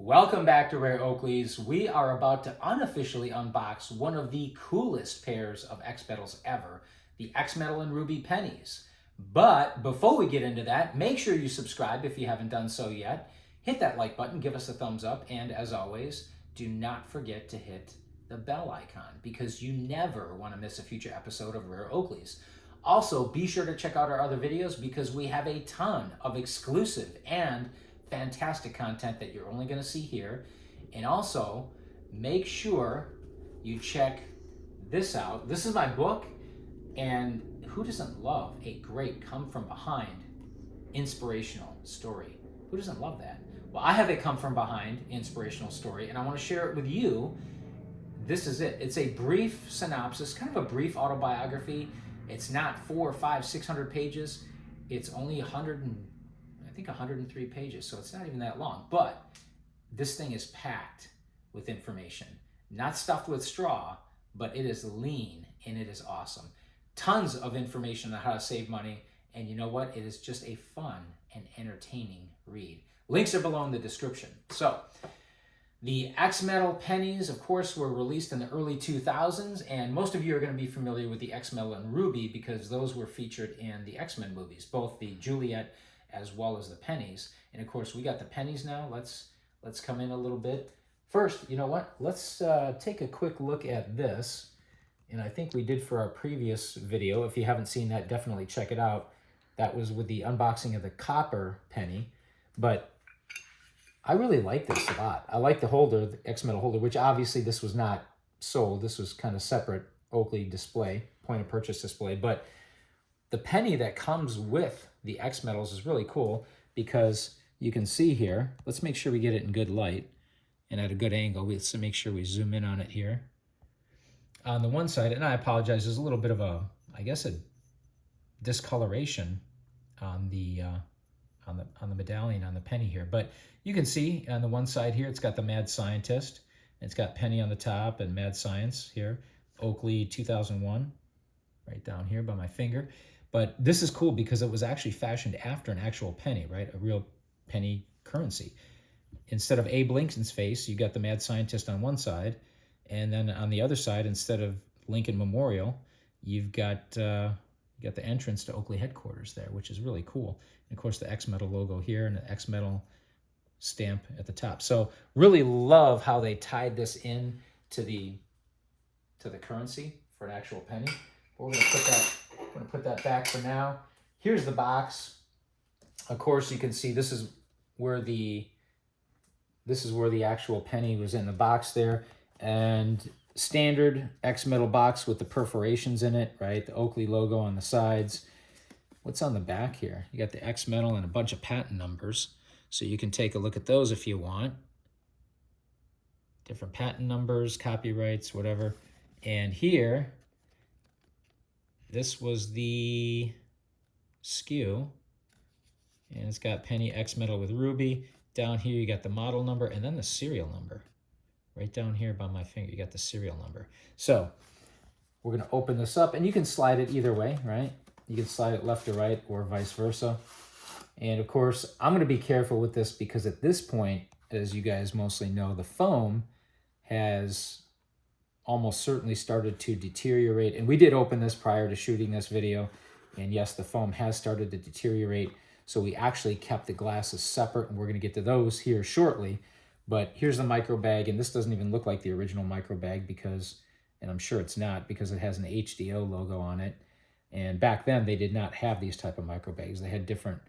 Welcome back to Rare Oakleys. We are about to unofficially unbox one of the coolest pairs of X-Metals ever, the X-Metal and Ruby pennies. But before we get into that, make sure you subscribe if you haven't done so yet. Hit that like button, give us a thumbs up, and as always, do not forget to hit the bell icon because you never want to miss a future episode of Rare Oakleys. Also, be sure to check out our other videos because we have a ton of exclusive and fantastic content that you're only going to see here. And also, make sure you check this out. This is my book, and who doesn't love a great come from behind inspirational story? Who doesn't love that? Well, I have a come from behind inspirational story, and I want to share it with you. This is it. It's a brief synopsis, kind of a brief autobiography. It's not 400, 500, 600 pages. It's only 103 pages, so it's not even that long. But this thing is packed with information. Not stuffed with straw, but it is lean and it is awesome. Tons of information on how to save money, and you know what? It is just a fun and entertaining read. Links are below in the description. So, the X-Metal pennies, of course, were released in the early 2000s, and most of you are going to be familiar with the X-Metal and Ruby because those were featured in the X-Men movies, both the Juliet as well as the pennies. And of course, we got the pennies now. Let's come in a little bit. First, you know what? Let's take a quick look at this. And I think we did for our previous video. If you haven't seen that, definitely check it out. That was with the unboxing of the copper penny. But I really like this a lot. I like the holder, the X-Metal holder, which obviously this was not sold. This was kind of separate Oakley display, point of purchase display. But the penny that comes with the X-Metals is really cool because you can see here, let's make sure we get it in good light and at a good angle. Let's make sure we zoom in on it here. On the one side, and I apologize, there's a little bit of a, I guess, a discoloration on the medallion, on the penny here. But you can see on the one side here, it's got the Mad Scientist. It's got penny on the top and Mad Science here. Oakley 2001, right down here by my finger. But this is cool because it was actually fashioned after an actual penny, right? A real penny currency. Instead of Abe Lincoln's face, you got the Mad Scientist on one side. And then on the other side, instead of Lincoln Memorial, you've got the entrance to Oakley headquarters there, which is really cool. And of course, the X-Metal logo here and the X-Metal stamp at the top. So really love how they tied this in to the currency for an actual penny. But we're gonna put that back for now. Here's the box. Of course, you can see this is where the actual penny was in the box there. And standard X-Metal box with the perforations in it, right? The Oakley logo on the sides. What's on the back here? You got the X-Metal and a bunch of patent numbers. So you can take a look at those if you want. Different patent numbers, copyrights, whatever. And here, this was the SKU. And it's got penny X-Metal with Ruby. Down here, you got the model number and then the serial number. Right down here by my finger, you got the serial number. So we're going to open this up, and you can slide it either way, right? You can slide it left or right or vice versa. And of course, I'm going to be careful with this because at this point, as you guys mostly know, the foam has almost certainly started to deteriorate. And we did open this prior to shooting this video. And yes, the foam has started to deteriorate. So we actually kept the glasses separate, and we're going to get to those here shortly. But here's the micro bag, and this doesn't even look like the original micro bag because, and I'm sure it's not, because it has an HDO logo on it. And back then, they did not have these type of micro bags. They had different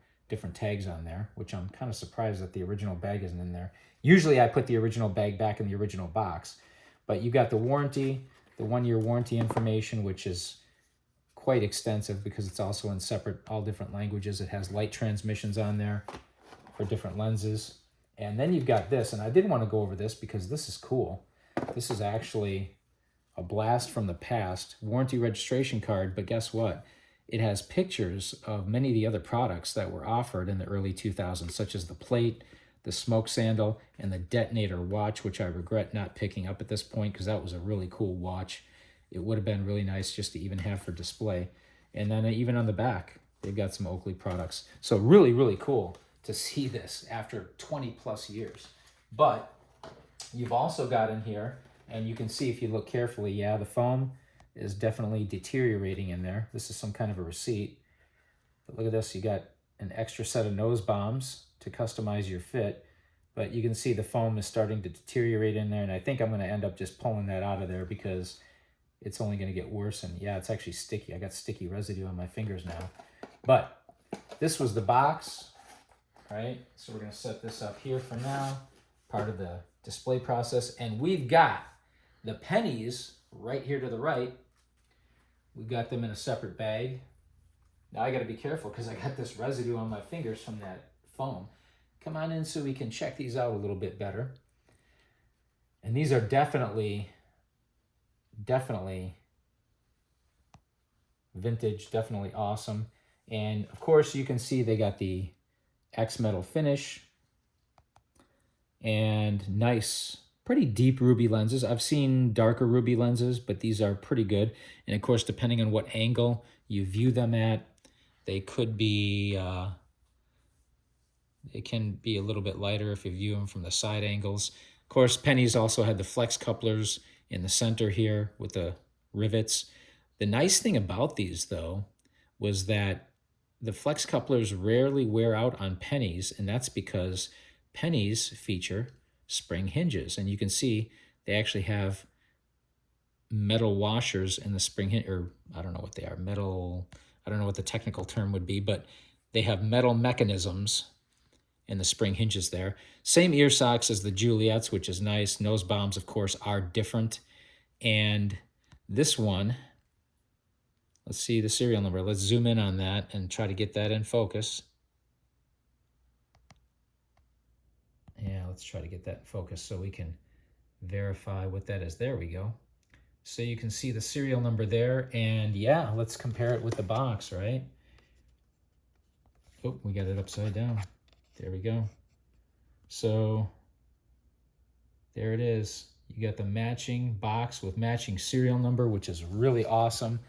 tags on there, which I'm kind of surprised that the original bag isn't in there. Usually, I put the original bag back in the original box. But you got the warranty, the 1-year warranty information, which is quite extensive because it's also in separate, all different languages. It has light transmissions on there for different lenses. And then you've got this, and I did want to go over this because this is cool. This is actually a blast from the past, warranty registration card, but guess what? It has pictures of many of the other products that were offered in the early 2000s, such as the plate, the smoke sandal, and the detonator watch, which I regret not picking up at this point because that was a really cool watch. It would have been really nice just to even have for display. And then even on the back, they've got some Oakley products. So really, really cool to see this after 20 plus years. But you've also got in here, and you can see if you look carefully, yeah, the foam is definitely deteriorating in there. This is some kind of a receipt. But look at this, you got an extra set of nose bombs to customize your fit. But you can see the foam is starting to deteriorate in there, and I think I'm going to end up just pulling that out of there because it's only going to get worse. And yeah, it's actually sticky. I got sticky residue on my fingers now. But this was the box, right? So we're going to set this up here for now, part of the display process. And we've got the pennies right here to the right. We've got them in a separate bag. Now I got to be careful because I got this residue on my fingers from that foam. Come on in so we can check these out a little bit better. And these are definitely vintage, definitely awesome. And of course you can see they got the X Mettle finish and nice, pretty deep ruby lenses. I've seen darker ruby lenses, but these are pretty good. And of course, depending on what angle you view them at, they could be, it can be a little bit lighter if you view them from the side angles. Of course, pennies also had the flex couplers in the center here with the rivets. The nice thing about these, though, was that the flex couplers rarely wear out on pennies, and that's because pennies feature spring hinges. And you can see they actually have metal washers in the spring hinge, or I don't know what they are, metal, I don't know what the technical term would be, but they have metal mechanisms in the spring hinges there. Same ear socks as the Juliets, which is nice. Nose bombs, of course, are different. And this one, let's see the serial number. Let's zoom in on that and try to get that in focus. Yeah, let's try to get that in focus so we can verify what that is. There we go. So you can see the serial number there. And yeah, let's compare it with the box, right? Oh, we got it upside down. There we go. So there it is. You got the matching box with matching serial number, which is really awesome.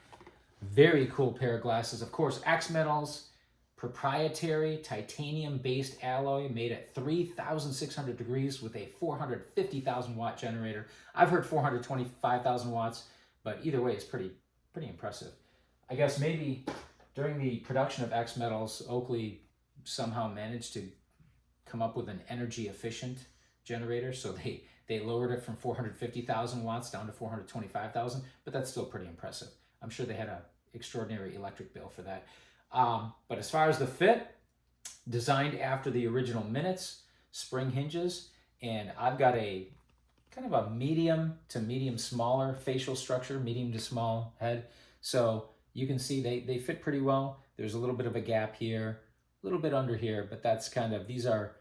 Very cool pair of glasses. Of course, X Mettle's proprietary titanium-based alloy made at 3,600 degrees with a 450,000 watt generator. I've heard 425,000 watts, but either way, it's pretty impressive. I guess maybe during the production of X Mettle's, Oakley somehow managed to come up with an energy efficient generator, so they lowered it from 450,000 watts down to 425,000, but that's still pretty impressive. I'm sure they had an extraordinary electric bill for that. But as far as the fit, designed after the original Minutes, spring hinges, and I've got a kind of a medium to medium smaller facial structure, medium to small head. So you can see they fit pretty well. There's a little bit of a gap here, a little bit under here, but that's kind of, these are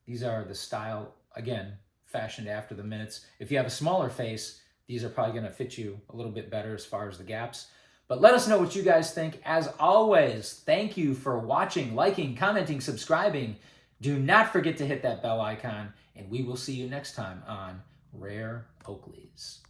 the style, again, fashioned after the Minutes. If you have a smaller face, these are probably going to fit you a little bit better as far as the gaps. But let us know what you guys think. As always, thank you for watching, liking, commenting, subscribing. Do not forget to hit that bell icon, and we will see you next time on Rare Oakleys.